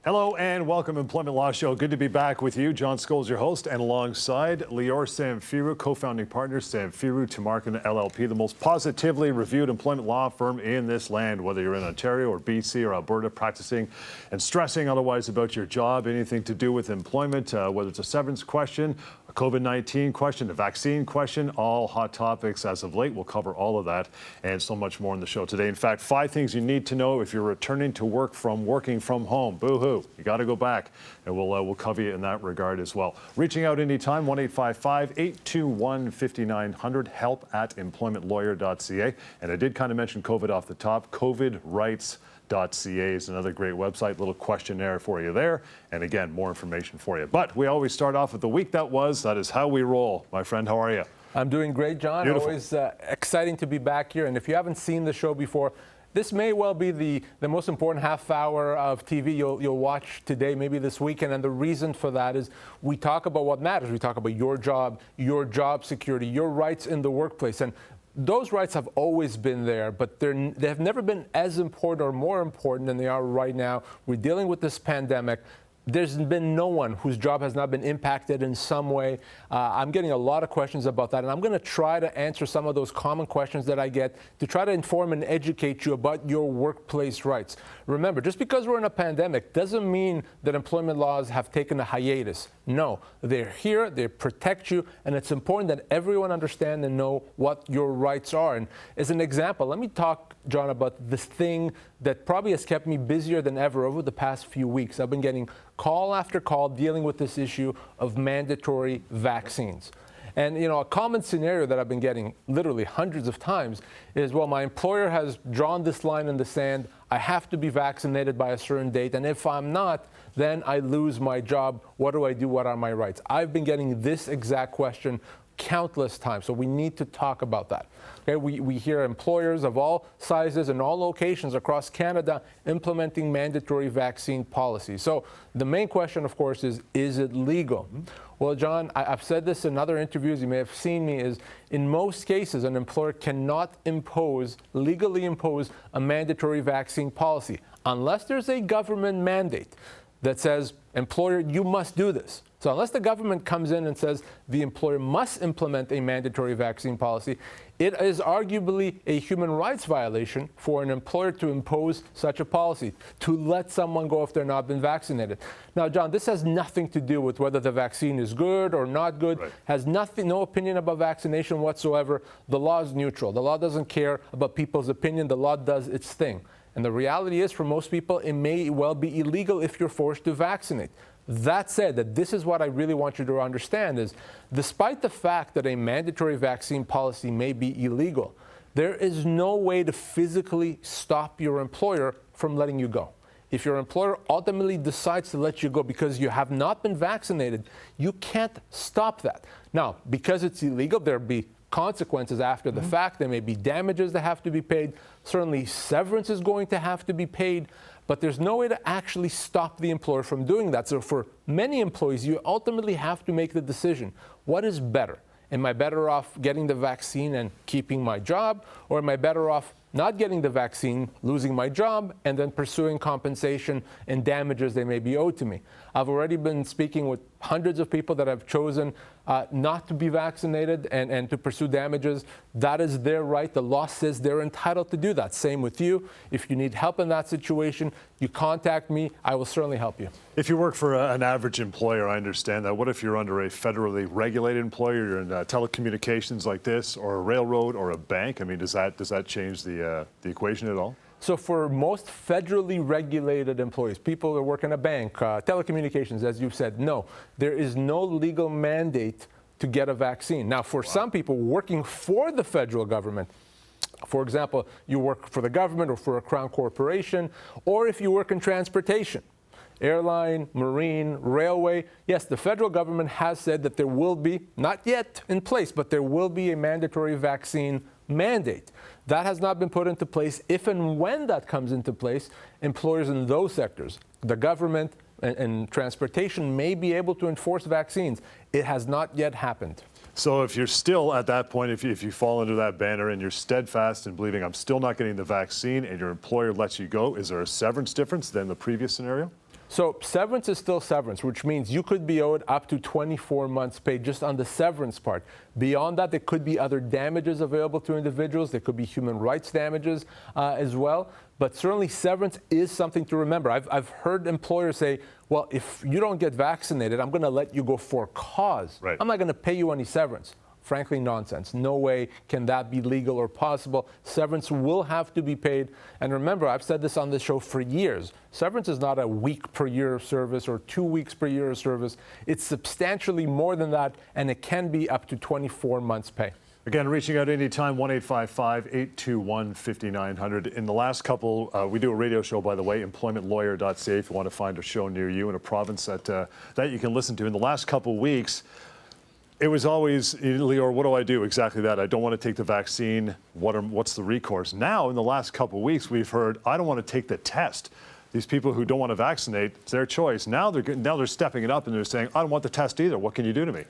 Hello and welcome, Employment Law Show. Good to be back with you. John Scholes, your host, and alongside Lior Samfiru, co-founding partner, Samfiru, Tumarkin, LLP, the most positively reviewed employment law firm in this land, whether you're in Ontario or BC or Alberta, practicing and stressing otherwise about your job, anything to do with employment, whether it's a severance question, a COVID-19 question, a vaccine question, all hot topics as of late. We'll cover all of that and so much more in the show today. In fact, 5 things you need to know if you're returning to work from working from home. Boo-hoo. You got to go back, and we'll cover you in that regard as well. Reaching out anytime, 1-855-821-5900, help@employmentlawyer.ca. And I did kind of mention COVID off the top. COVIDrights.ca is another great website. Little questionnaire for you there. And again, more information for you. But we always start off with the week that was. That is how we roll. My friend, how are you? I'm doing great, John. Beautiful. Always exciting to be back here. And if you haven't seen the show before, this may well be the most important half hour of TV you'll watch today, maybe this weekend. And the reason for that is we talk about what matters. We talk about your job security, your rights in the workplace. And those rights have always been there, but they have never been as important or more important than they are right now. We're dealing with this pandemic. There's been no one whose job has not been impacted in some way. I'm getting a lot of questions about that, and I'm going to try to answer some of those common questions that I get to try to inform and educate you about your workplace rights. Remember, just because we're in a pandemic doesn't mean that employment laws have taken a hiatus. No, they're here, they protect you, and it's important that everyone understand and know what your rights are. And as an example, let me talk, John, about this thing that probably has kept me busier than ever over the past few weeks. I've been getting call after call dealing with this issue of mandatory vaccines. And, you know, a common scenario that I've been getting literally hundreds of times is, well, my employer has drawn this line in the sand. I have to be vaccinated by a certain date. And if I'm not, then I lose my job. What do I do? What are my rights? I've been getting this exact question countless times. So we need to talk about that. Okay, we hear employers of all sizes and all locations across Canada implementing mandatory vaccine policies. So the main question, of course, is it legal? Well, John, I've said this in other interviews, you may have seen me, is in most cases, an employer cannot legally impose a mandatory vaccine policy unless there's a government mandate that says, employer, you must do this. So unless the government comes in and says the employer must implement a mandatory vaccine policy, it is arguably a human rights violation for an employer to impose such a policy, to let someone go if they're not been vaccinated. Now, John, this has nothing to do with whether the vaccine is good or not good, right. Has no opinion about vaccination whatsoever. The law is neutral. The law doesn't care about people's opinion. The law does its thing. And the reality is, for most people, it may well be illegal if you're forced to vaccinate. That said, that this is what I really want you to understand is, despite the fact that a mandatory vaccine policy may be illegal, there is no way to physically stop your employer from letting you go. If your employer ultimately decides to let you go because you have not been vaccinated, you can't stop that. Now, because it's illegal, there'll be consequences after the fact. There may be damages that have to be paid. Certainly, severance is going to have to be paid. But there's no way to actually stop the employer from doing that. So for many employees, you ultimately have to make the decision. What is better? Am I better off getting the vaccine and keeping my job? Or am I better off not getting the vaccine, losing my job, and then pursuing compensation and damages they may be owed to me? I've already been speaking with hundreds of people that have chosen not to be vaccinated and to pursue damages. That is their right. The law says they're entitled to do that. Same with you. If you need help in that situation, you contact me. I will certainly help you. If you work for an average employer, I understand that. What if you're under a federally regulated employer? You're in telecommunications like this, or a railroad, or a bank? I mean, does that change the equation at all? So for most federally regulated employees, people that work in a bank, telecommunications, as you've said, no, there is no legal mandate to get a vaccine. Now, for some people working for the federal government, for example, you work for the government or for a crown corporation, or if you work in transportation, airline, marine, railway, yes, the federal government has said that there will be, not yet in place, but there will be a mandatory vaccine mandate. That has not been put into place. If and when that comes into place, employers in those sectors, the government and transportation, may be able to enforce vaccines. It has not yet happened. So if you're still at that point, if you fall under that banner and you're steadfast in believing I'm still not getting the vaccine and your employer lets you go, is there a severance difference than the previous scenario? So severance is still severance, which means you could be owed up to 24 months pay just on the severance part. Beyond that, there could be other damages available to individuals. There could be human rights damages as well. But certainly severance is something to remember. I've heard employers say, well, if you don't get vaccinated, I'm going to let you go for cause. Right. I'm not going to pay you any severance. Frankly, nonsense. No way can that be legal or possible. Severance will have to be paid. And remember, I've said this on this show for years. Severance is not a week per year of service or 2 weeks per year of service. It's substantially more than that, and it can be up to 24 months pay. Again, reaching out anytime, 1-855-821-5900. In the last couple, we do a radio show, by the way, employmentlawyer.ca, if you want to find a show near you in a province that you can listen to. In the last couple weeks, it was always, Lior, what do I do? Exactly that. I don't want to take the vaccine. What's the recourse? Now, in the last couple of weeks, we've heard, I don't want to take the test. These people who don't want to vaccinate, it's their choice. Now they're stepping it up and they're saying, I don't want the test either. What can you do to me?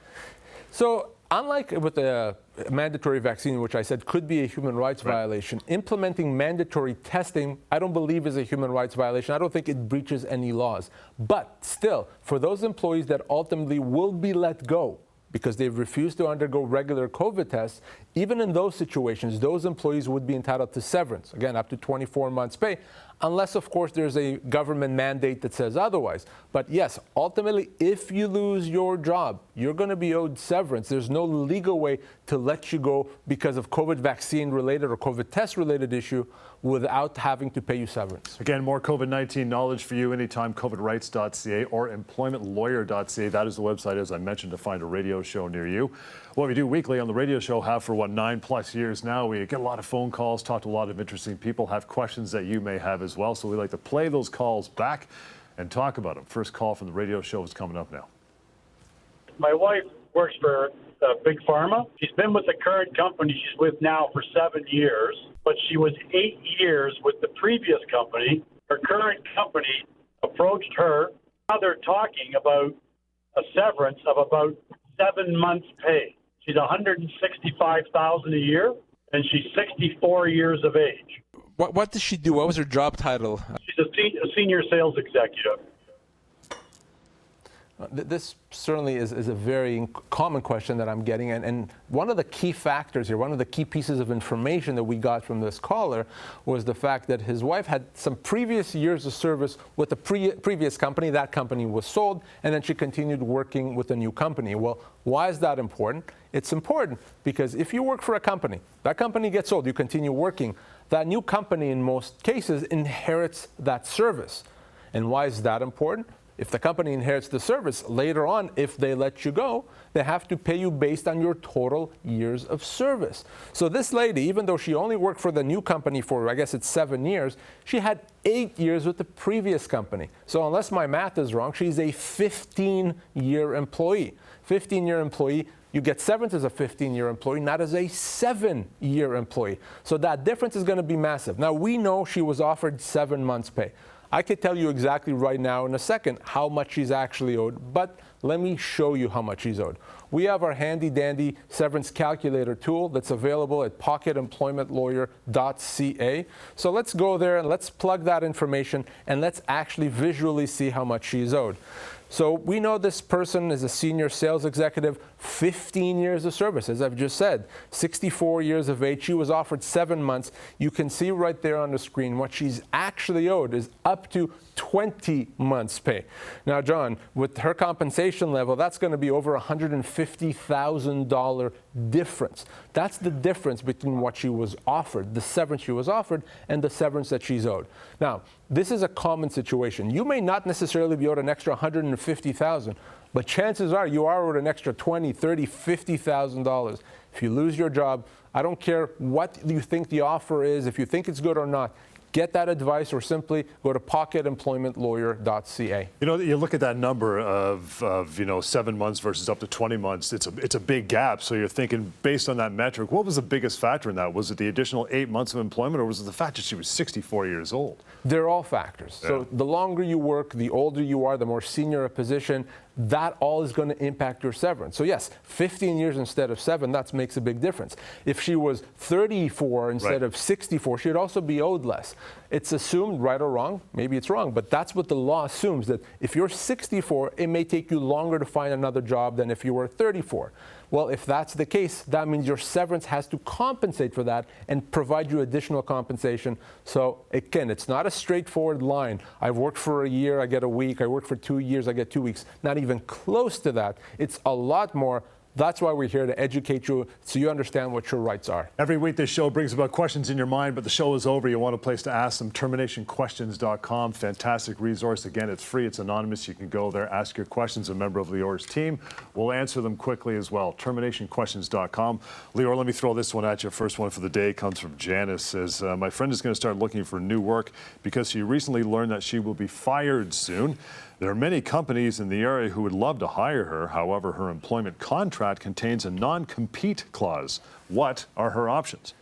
So unlike with the mandatory vaccine, which I said could be a human rights violation, implementing mandatory testing, I don't believe is a human rights violation. I don't think it breaches any laws. But still, for those employees that ultimately will be let go, because they've refused to undergo regular COVID tests, even in those situations, those employees would be entitled to severance, again, up to 24 months pay, unless, of course, there's a government mandate that says otherwise. But yes, ultimately, if you lose your job, you're going to be owed severance. There's no legal way to let you go because of COVID vaccine-related or COVID test-related issue without having to pay you severance. Again, more COVID-19 knowledge for you anytime, covidrights.ca or employmentlawyer.ca. That is the website, as I mentioned, to find a radio show near you. What we do weekly on the radio show, have for 9+ years now. We get a lot of phone calls, talk to a lot of interesting people, have questions that you may have as well. So we like to play those calls back and talk about them. First call from the radio show is coming up now. My wife works for Big Pharma. She's been with the current company she's with now for 7 years, but she was 8 years with the previous company. Her current company approached her. Now they're talking about a severance of about 7 months' pay. She's $165,000 a year, and she's 64 years of age. What does she do? What was her job title? She's a senior sales executive. This certainly is a very common question that I'm getting. And one of the key factors here, one of the key pieces of information that we got from this caller was the fact that his wife had some previous years of service with the previous company. That company was sold, and then she continued working with a new company. Well, why is that important? It's important because if you work for a company, that company gets sold, you continue working, that new company in most cases inherits that service. And why is that important? If the company inherits the service, later on, if they let you go, they have to pay you based on your total years of service. So this lady, even though she only worked for the new company for, I guess it's 7 years, she had 8 years with the previous company. So unless my math is wrong, she's a 15-year employee. 15-year employee, you get severance as a 15-year employee, not as a 7-year employee. So that difference is going to be massive. Now, we know she was offered 7 months' pay. I could tell you exactly right now in a second how much she's actually owed, but let me show you how much she's owed. We have our handy-dandy severance calculator tool that's available at pocketemploymentlawyer.ca. So let's go there and let's plug that information and let's actually visually see how much she's owed. So we know this person is a senior sales executive, 15 years of service, as I've just said, 64 years of age. She was offered 7 months. You can see right there on the screen what she's actually owed is up to 20 months' pay. Now, John, with her compensation level, that's going to be over $150,000 difference. That's the difference between what she was offered, the severance she was offered, and the severance that she's owed. Now, this is a common situation. You may not necessarily be owed an extra $150,000, but chances are you are owed an extra $20,000, $30,000, $50,000. If you lose your job, I don't care what you think the offer is, if you think it's good or not, get that advice or simply go to pocketemploymentlawyer.ca. You know, you look at that number of 7 months versus up to 20 months, it's a big gap. So you're thinking, based on that metric, what was the biggest factor in that? Was it the additional 8 months of employment, or was it the fact that she was 64 years old? They're all factors. Yeah. So the longer you work, the older you are, the more senior a position, that all is going to impact your severance. So yes, 15 years instead of 7, that makes a big difference. If she was 34 instead of 64, she'd also be owed less. It's assumed, right or wrong, maybe it's wrong, but that's what the law assumes, that if you're 64, it may take you longer to find another job than if you were 34. Well, if that's the case, that means your severance has to compensate for that and provide you additional compensation. So again, it's not a straightforward line. I've worked for a year, I get a week. I worked for 2 years, I get 2 weeks. Not even close to that. It's a lot more. That's why we're here, to educate you so you understand what your rights are. Every week this show brings about questions in your mind, but the show is over. You want a place to ask them. Terminationquestions.com. Fantastic resource. Again, it's free. It's anonymous. You can go there, ask your questions. A member of Lior's team will answer them quickly as well. Terminationquestions.com. Lior, let me throw this one at you. First one for the day comes from Janice. Says, my friend is going to start looking for new work because she recently learned that she will be fired soon. There are many companies in the area who would love to hire her. However, her employment contract contains a non-compete clause. What are her options?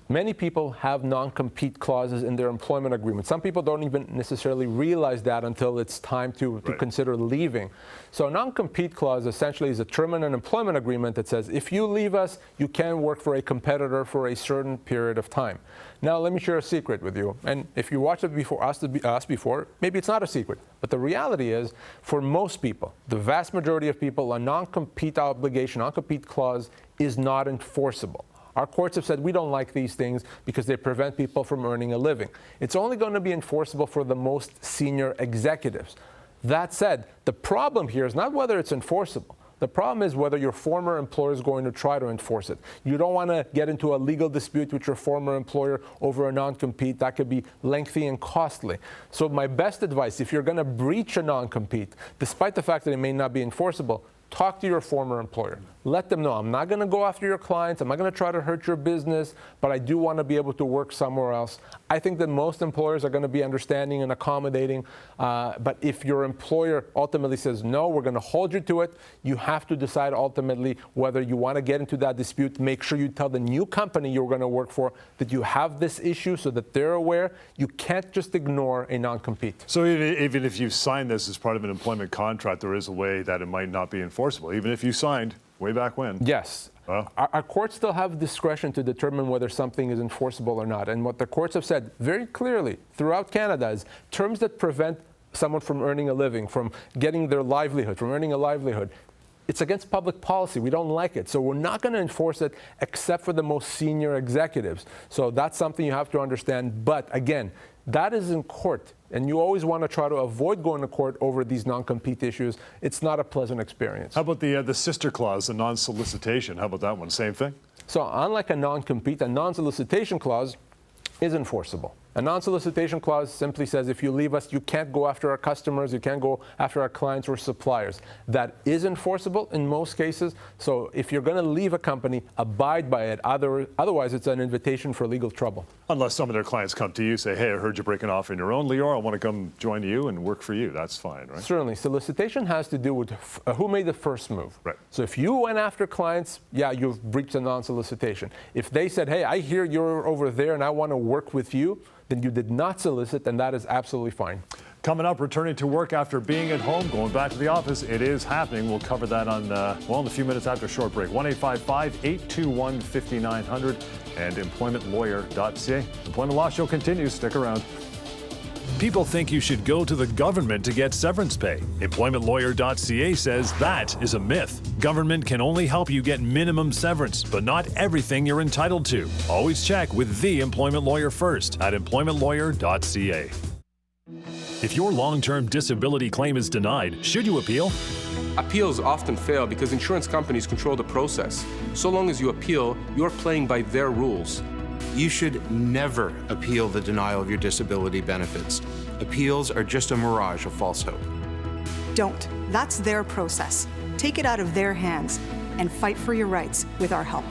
Many people have non-compete clauses in their employment agreement. Some people don't even necessarily realize that until it's time to consider leaving. So a non-compete clause essentially is a term in an employment agreement that says if you leave us, you can work for a competitor for a certain period of time. Now, let me share a secret with you. And if you watched it before, us before, maybe it's not a secret. But the reality is, for most people, the vast majority of people, a non-compete obligation, non-compete clause is not enforceable. Our courts have said we don't like these things because they prevent people from earning a living. It's only going to be enforceable for the most senior executives. That said, the problem here is not whether it's enforceable. The problem is whether your former employer is going to try to enforce it. You don't want to get into a legal dispute with your former employer over a non-compete. That could be lengthy and costly. So my best advice, if you're going to breach a non-compete, despite the fact that it may not be enforceable, talk to your former employer. Let them know, I'm not going to go after your clients, I'm not going to try to hurt your business, but I do want to be able to work somewhere else. I think that most employers are going to be understanding and accommodating, but if your employer ultimately says, no, we're going to hold you to it, you have to decide ultimately whether you want to get into that dispute. Make sure you tell the new company you're going to work for that you have this issue so that they're aware. You can't just ignore a non-compete. So even if you sign this as part of an employment contract, there is a way that it might not be enforceable, even if you signed way back when. Yes. Well. Our courts still have discretion to determine whether something is enforceable or not. And what the courts have said very clearly throughout Canada is terms that prevent someone from earning a living, from getting their livelihood, from earning a livelihood, it's against public policy. We don't like it. So we're not going to enforce it except for the most senior executives. So that's something you have to understand. But again, that is in court. And you always want to try to avoid going to court over these non-compete issues. It's not a pleasant experience. How about the sister clause, the non-solicitation? How about that one? Same thing? So unlike a non-compete, a non-solicitation clause is enforceable. A non-solicitation clause simply says if you leave us, you can't go after our customers, you can't go after our clients or suppliers. That is enforceable in most cases. So if you're going to leave a company, abide by it. Otherwise, it's an invitation for legal trouble. Unless some of their clients come to you, say, hey, I heard you're breaking off on your own, Lior, I want to come join you and work for you. That's fine, right? Certainly. Solicitation has to do with who made the first move. Right. So if you went after clients, yeah, you've breached a non-solicitation. If they said, hey, I hear you're over there and I want to work with you, then you did not solicit, and that is absolutely fine. Coming up, returning to work after being at home, going back to the office. It is happening. We'll cover that on, in a few minutes after a short break. 1-855-821-5900 and employmentlawyer.ca. Employment Law Show continues. Stick around. People think you should go to the government to get severance pay. Employmentlawyer.ca says that is a myth. Government can only help you get minimum severance, but not everything you're entitled to. Always check with the employment lawyer first at employmentlawyer.ca. If your long-term disability claim is denied, should you appeal? Appeals often fail because insurance companies control the process. So long as you appeal, you're playing by their rules. You should never appeal the denial of your disability benefits. Appeals are just a mirage of false hope. Don't. That's their process. Take it out of their hands and fight for your rights with our help.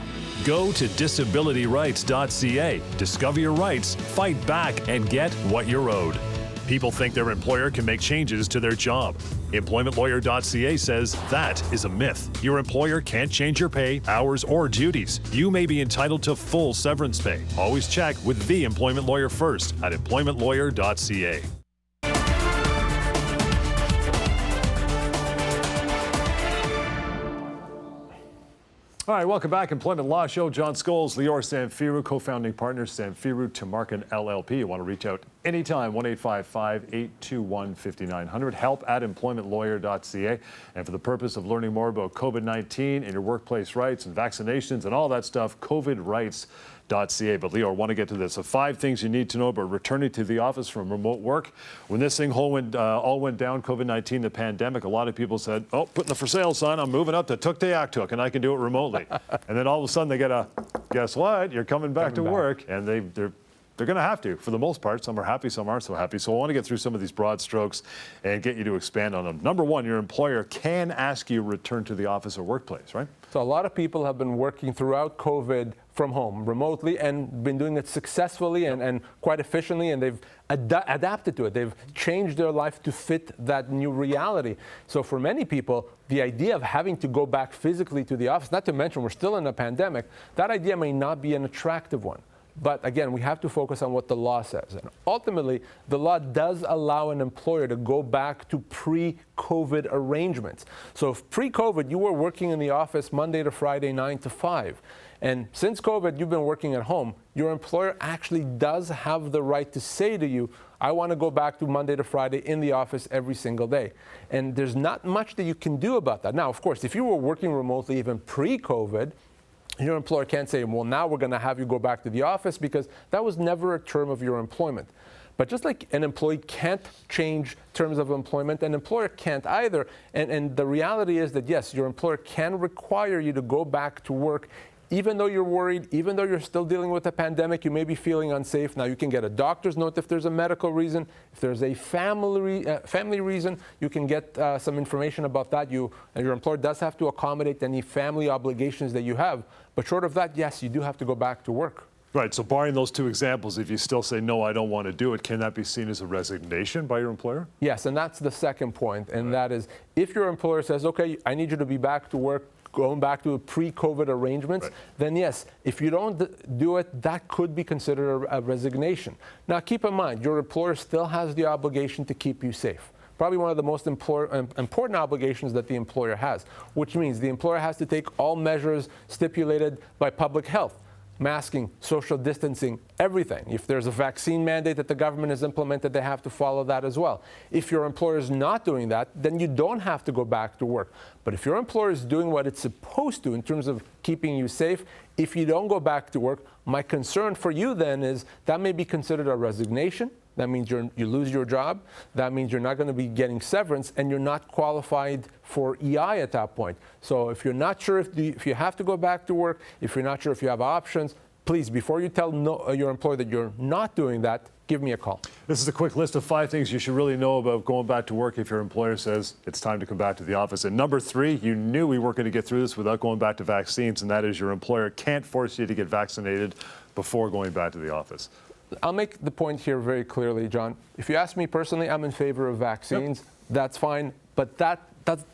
Go to disabilityrights.ca. Discover your rights, fight back, and get what you're owed. People think their employer can make changes to their job. EmploymentLawyer.ca says that is a myth. Your employer can't change your pay, hours, or duties. You may be entitled to full severance pay. Always check with the employment lawyer first at EmploymentLawyer.ca. All right, welcome back. Employment Law Show. John Scholes, Lior Samfiru, co-founding partner, Samfiru, Tumarkin, LLP. You want to reach out anytime, 1-855-821-5900, help@employmentlawyer.ca. And for the purpose of learning more about COVID-19 and your workplace rights and vaccinations and all that stuff, covidrights.ca. But Lior, I want to get to this. So 5 things you need to know about returning to the office from remote work. When this thing all went down, COVID-19, the pandemic, a lot of people said, oh, putting the for sale sign, I'm moving up to Tuktoyaktuk and I can do it remotely. And then all of a sudden they get a, guess what? You're coming back to work. And they're going to have to, for the most part. Some are happy, some aren't so happy. So I want to get through some of these broad strokes and get you to expand on them. Number 1, your employer can ask you to return to the office or workplace, right? So a lot of people have been working throughout COVID from home remotely and been doing it successfully and quite efficiently, and they've adapted to it. They've changed their life to fit that new reality. So for many people, the idea of having to go back physically to the office, not to mention we're still in a pandemic, that idea may not be an attractive one. But again, we have to focus on what the law says. And ultimately, the law does allow an employer to go back to pre-COVID arrangements. So if pre-COVID, you were working in the office Monday to Friday, 9 to 5. And since COVID, you've been working at home. Your employer actually does have the right to say to you, I want to go back to Monday to Friday in the office every single day. And there's not much that you can do about that. Now, of course, if you were working remotely even pre-COVID, your employer can't say, well, now we're going to have you go back to the office, because that was never a term of your employment. But just like an employee can't change terms of employment, an employer can't either. And the reality is that, yes, your employer can require you to go back to work, even though you're worried, even though you're still dealing with a pandemic, you may be feeling unsafe. Now, you can get a doctor's note if there's a medical reason. If there's a family reason, you can get some information about that. Your employer does have to accommodate any family obligations that you have. But short of that, yes, you do have to go back to work. Right, so barring those 2 examples, if you still say, no, I don't want to do it, can that be seen as a resignation by your employer? Yes, and that's the second point, and that is, if your employer says, okay, I need you to be back to work, going back to pre-COVID arrangements, then yes, if you don't do it, that could be considered a resignation. Now, keep in mind, your employer still has the obligation to keep you safe. Probably one of the most important obligations that the employer has, which means the employer has to take all measures stipulated by public health. Masking, social distancing, everything. If there's a vaccine mandate that the government has implemented, they have to follow that as well. If your employer is not doing that, then you don't have to go back to work. But if your employer is doing what it's supposed to in terms of keeping you safe, if you don't go back to work, my concern for you then is that may be considered a resignation. That means you lose your job. That means you're not going to be getting severance, and you're not qualified for EI at that point. So if you're not sure if you have to go back to work, if you're not sure if you have options, please, before you tell your employer that you're not doing that, give me a call. This is a quick list of 5 things you should really know about going back to work if your employer says it's time to come back to the office. And number 3, you knew we weren't going to get through this without going back to vaccines, and that is your employer can't force you to get vaccinated before going back to the office. I'll make the point here very clearly, John. If you ask me personally, I'm in favor of vaccines. Yep. That's fine, but that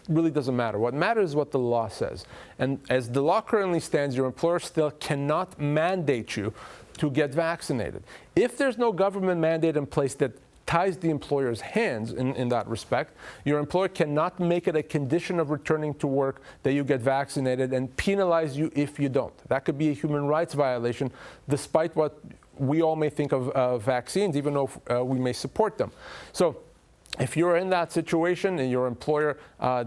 really doesn't matter. What matters is what the law says. And as the law currently stands, your employer still cannot mandate you to get vaccinated. If there's no government mandate in place that ties the employer's hands in that respect, your employer cannot make it a condition of returning to work that you get vaccinated and penalize you if you don't. That could be a human rights violation, despite what we all may think of vaccines, even though we may support them. So if you're in that situation and your employer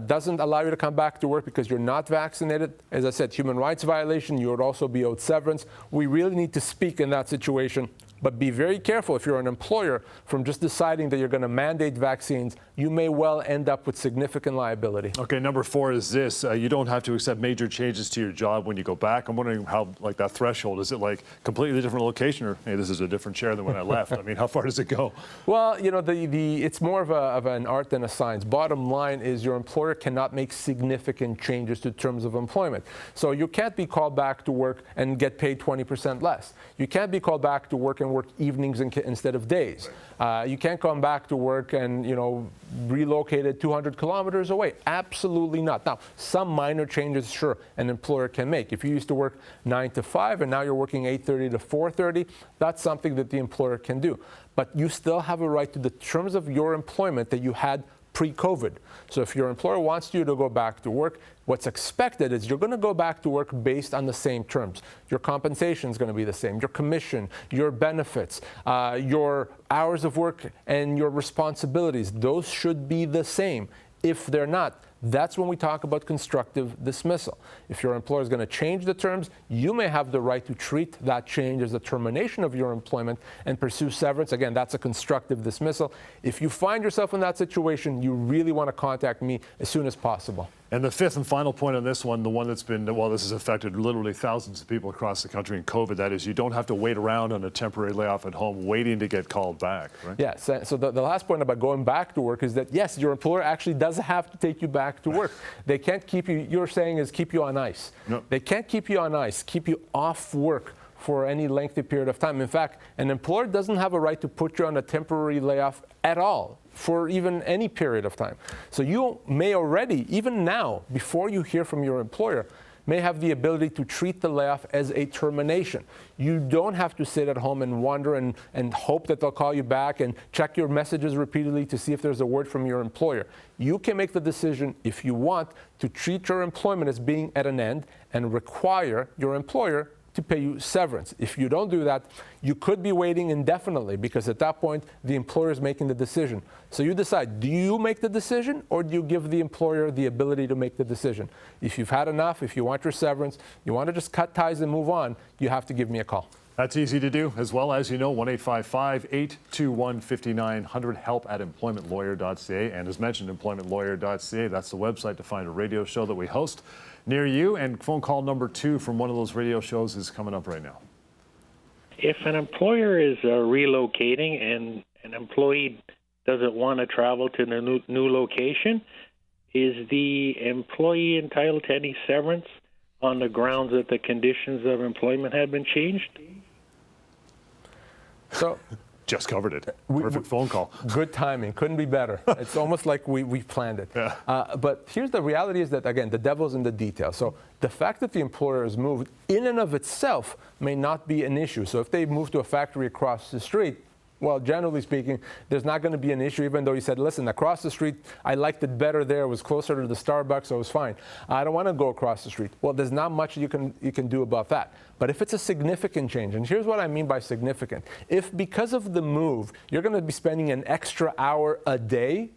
doesn't allow you to come back to work because you're not vaccinated, as I said, human rights violation, you would also be owed severance. We really need to speak in that situation. But be very careful if you're an employer from just deciding that you're going to mandate vaccines. You may well end up with significant liability. Okay, number 4 is this. You don't have to accept major changes to your job when you go back. I'm wondering how, like, that threshold, is it like completely different location, or, hey, this is a different chair than when I left? I mean, how far does it go? Well, you know, it's more of an art than a science. Bottom line is your employer cannot make significant changes to terms of employment. So you can't be called back to work and get paid 20% less. You can't be called back to work and work evenings instead of days. You can't come back to work and, you know, relocated 200 kilometers away. Absolutely not. Now, some minor changes, sure, an employer can make. If you used to work 9 to 5 and now you're working 8:30 to 4:30, that's something that the employer can do. But you still have a right to the terms of your employment that you had pre-COVID. So if your employer wants you to go back to work, what's expected is you're going to go back to work based on the same terms. Your compensation is going to be the same, your commission, your benefits, your hours of work, and your responsibilities. Those should be the same. If they're not, that's when we talk about constructive dismissal. If your employer is going to change the terms, you may have the right to treat that change as a termination of your employment and pursue severance. Again, that's a constructive dismissal. If you find yourself in that situation, you really want to contact me as soon as possible. And the fifth and final point on this one, the one that's been, well, this has affected literally thousands of people across the country in COVID, that is, you don't have to wait around on a temporary layoff at home waiting to get called back, right? Yes. So the last point about going back to work is that, yes, your employer actually does have to take you back to work. They can't keep you, you're saying is keep you on ice. No. They can't keep you on ice, keep you off work for any lengthy period of time. In fact, an employer doesn't have a right to put you on a temporary layoff at all for even any period of time. So you may already, even now, before you hear from your employer, may have the ability to treat the layoff as a termination. You don't have to sit at home and wonder and hope that they'll call you back and check your messages repeatedly to see if there's a word from your employer. You can make the decision, if you want, to treat your employment as being at an end and require your employer to pay you severance. If you don't do that, you could be waiting indefinitely, because at that point, the employer is making the decision. So you decide, do you make the decision, or do you give the employer the ability to make the decision? If you've had enough, if you want your severance, you want to just cut ties and move on, you have to give me a call. That's easy to do, as well as, you know, 1-855-821-5900, help@employmentlawyer.ca. And as mentioned, employmentlawyer.ca, that's the website to find a radio show that we host near you. And phone call number 2 from one of those radio shows is coming up right now. If an employer is relocating and an employee doesn't want to travel to the new location, is the employee entitled to any severance on the grounds that the conditions of employment have been changed? So, just covered it. Perfect phone call. Good timing. Couldn't be better. It's almost like we planned it. Yeah. But here's the reality is that, again, the devil's in the details. So the fact that the employer has moved in and of itself may not be an issue. So if they move to a factory across the street, well, generally speaking, there's not going to be an issue, even though you said, listen, across the street, I liked it better there. It was closer to the Starbucks, so it was fine. I don't want to go across the street. Well, there's not much you can do about that. But if it's a significant change, and here's what I mean by significant. If because of the move, you're going to be spending an extra hour a day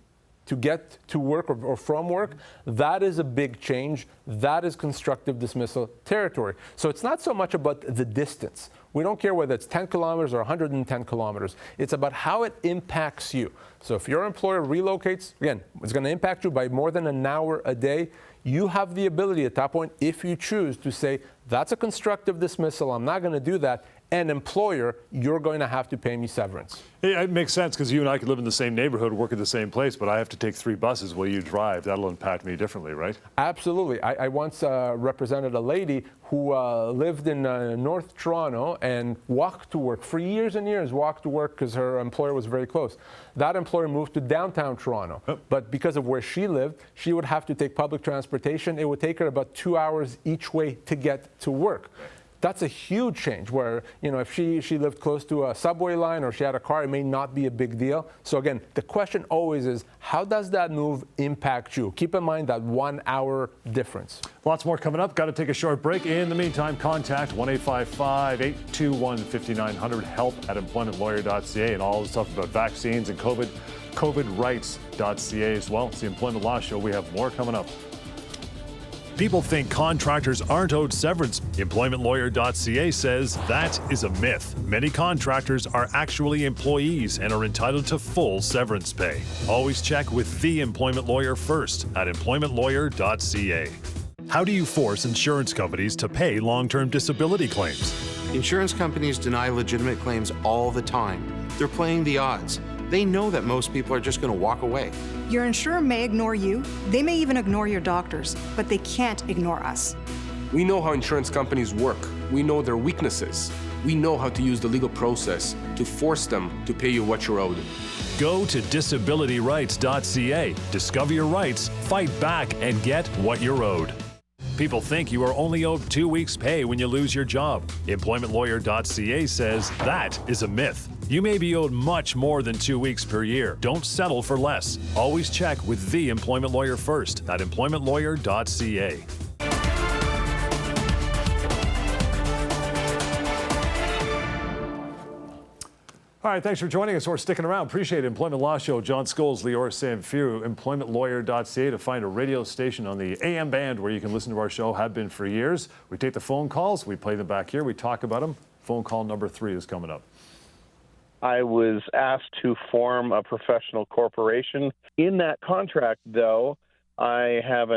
to get to work or from work, that is a big change. That is constructive dismissal territory. So it's not so much about the distance. We don't care whether it's 10 kilometers or 110 kilometers. It's about how it impacts you. So if your employer relocates, again, it's going to impact you by more than an hour a day. You have the ability at that point, if you choose, to say, that's a constructive dismissal, I'm not going to do that. And employer, you're going to have to pay me severance. It makes sense, because you and I could live in the same neighborhood, work at the same place, but I have to take 3 buses while you drive. That'll impact me differently, right? Absolutely. I once represented a lady who lived in North Toronto and walked to work for years and years, walked to work because her employer was very close. That employer moved to downtown Toronto, but because of where she lived, she would have to take public transportation. It would take her about 2 hours each way to get to work. That's a huge change where, you know, if she lived close to a subway line or she had a car, it may not be a big deal. So again, the question always is, how does that move impact you? Keep in mind that 1 hour difference. Lots more coming up. Got to take a short break. In the meantime, contact 1-855-821-5900, help@employmentlawyer.ca, and all the stuff about vaccines and covidrights.ca as well. It's the Employment Law Show. We have more coming up. People think contractors aren't owed severance. EmploymentLawyer.ca says that is a myth. Many contractors are actually employees and are entitled to full severance pay. Always check with the employment lawyer first at EmploymentLawyer.ca. How do you force insurance companies to pay long-term disability claims? Insurance companies deny legitimate claims all the time. They're playing the odds. They know that most people are just going to walk away. Your insurer may ignore you. They may even ignore your doctors, but they can't ignore us. We know how insurance companies work. We know their weaknesses. We know how to use the legal process to force them to pay you what you're owed. Go to disabilityrights.ca. Discover your rights, fight back, and get what you're owed. People think you are only owed 2 weeks' pay when you lose your job. EmploymentLawyer.ca says that is a myth. You may be owed much more than 2 weeks per year. Don't settle for less. Always check with the employment lawyer first at employmentlawyer.ca. All right, thanks for joining us or sticking around. Appreciate it. Employment Law Show. John Scholes, Lior Samfiru, employmentlawyer.ca to find a radio station on the AM band where you can listen to our show. Have been for years. We take the phone calls. We play them back here. We talk about them. Phone call number 3 is coming up. I was asked to form a professional corporation. In that contract, though, I have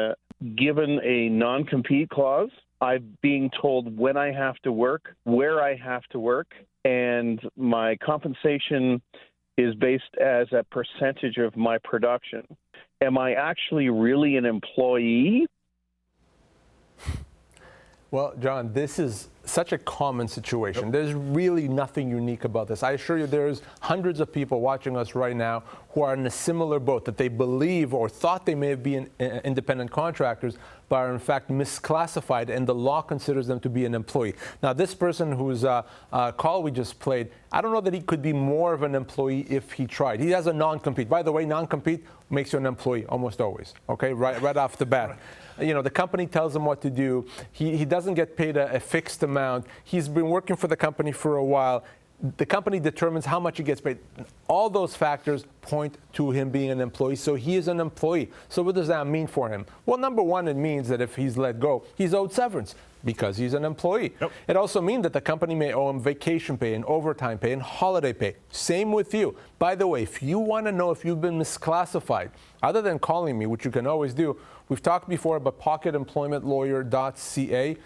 given a non-compete clause. I'm being told when I have to work, where I have to work, and my compensation is based as a percentage of my production. Am I actually really an employee? Well, John, this is such a common situation. Yep. There's really nothing unique about this. I assure you there's hundreds of people watching us right now who are in a similar boat, that they believe or thought they may be independent contractors, but are in fact misclassified, and the law considers them to be an employee. Now, this person whose call we just played, I don't know that he could be more of an employee if he tried. He has a non-compete. By the way, non-compete makes you an employee almost always, okay, right off the bat. You know, the company tells him what to do. He doesn't get paid a fixed amount. He's been working for the company for a while. The company determines how much he gets paid. All those factors point to him being an employee, so he is an employee. So what does that mean for him? Well, number one, it means that if he's let go, he's owed severance because he's an employee. Yep. It also means that the company may owe him vacation pay and overtime pay and holiday pay. Same with you. By the way, if you want to know if you've been misclassified, other than calling me, which you can always do, we've talked before about pocketemploymentlawyer.ca.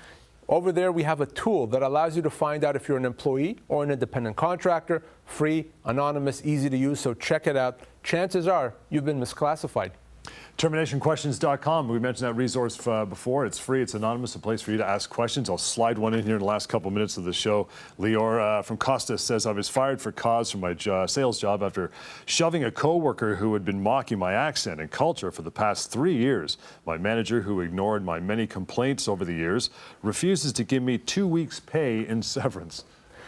Over there, we have a tool that allows you to find out if you're an employee or an independent contractor. Free, anonymous, easy to use, so check it out. Chances are you've been misclassified. TerminationQuestions.com. We mentioned that resource before. It's free. It's anonymous. A place for you to ask questions. I'll slide one in here in the last couple minutes of the show. Lior from Costas says, I was fired for cause from my sales job after shoving a coworker who had been mocking my accent and culture for the past 3 years. My manager, who ignored my many complaints over the years, refuses to give me 2 weeks' pay in severance.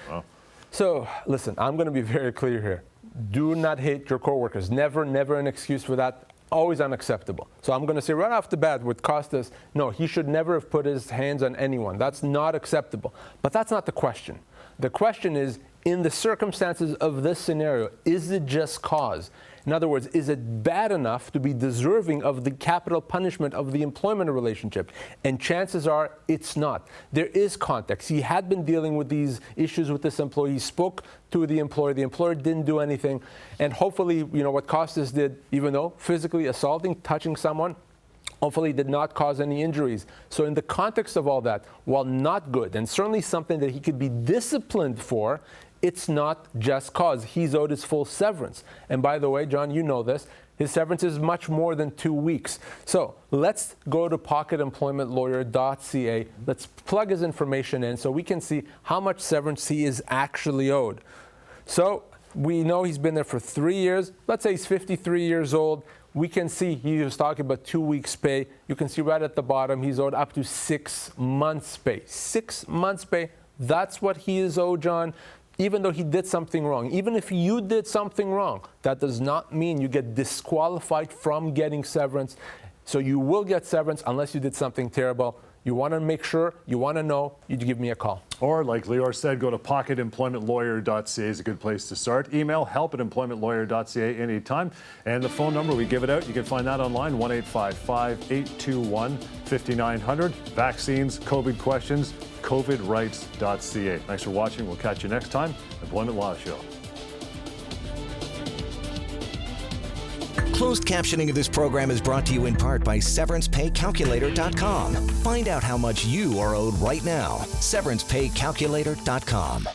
Well. So, listen, I'm going to be very clear here. Do not hate your coworkers. Never an excuse for that. Always unacceptable. So I'm going to say right off the bat with Costas, no, he should never have put his hands on anyone. That's not acceptable. But that's not the question. The question is, in the circumstances of this scenario, is it just cause? In other words, is it bad enough to be deserving of the capital punishment of the employment relationship? And chances are it's not. There is context. He had been dealing with these issues with this employee. He spoke to the employer didn't do anything. And hopefully, you know, what Costas did, even though physically assaulting, touching someone, hopefully did not cause any injuries. So in the context of all that, while not good, and certainly something that he could be disciplined for, it's not just cause. He's owed his full severance. And by the way, John, you know this, his severance is much more than 2 weeks. So let's go to pocketemploymentlawyer.ca. Let's plug his information in so we can see how much severance he is actually owed. So we know he's been there for 3 years. Let's say he's 53 years old. We can see he was talking about 2 weeks' pay. You can see right at the bottom he's owed up to 6 months' pay. 6 months' pay, that's what he is owed, John. Even though he did something wrong, even if you did something wrong, that does not mean you get disqualified from getting severance. So you will get severance unless you did something terrible. You want to make sure, you want to know, you give me a call. Or like Lior said, go to pocketemploymentlawyer.ca is a good place to start. Email help@employmentlawyer.ca anytime. And the phone number, we give it out. You can find that online, 1-855-821-5900. Vaccines, COVID questions, covidrights.ca. Thanks for watching. We'll catch you next time. Employment Law Show. Closed captioning of this program is brought to you in part by SeverancePayCalculator.com. Find out how much you are owed right now. SeverancePayCalculator.com.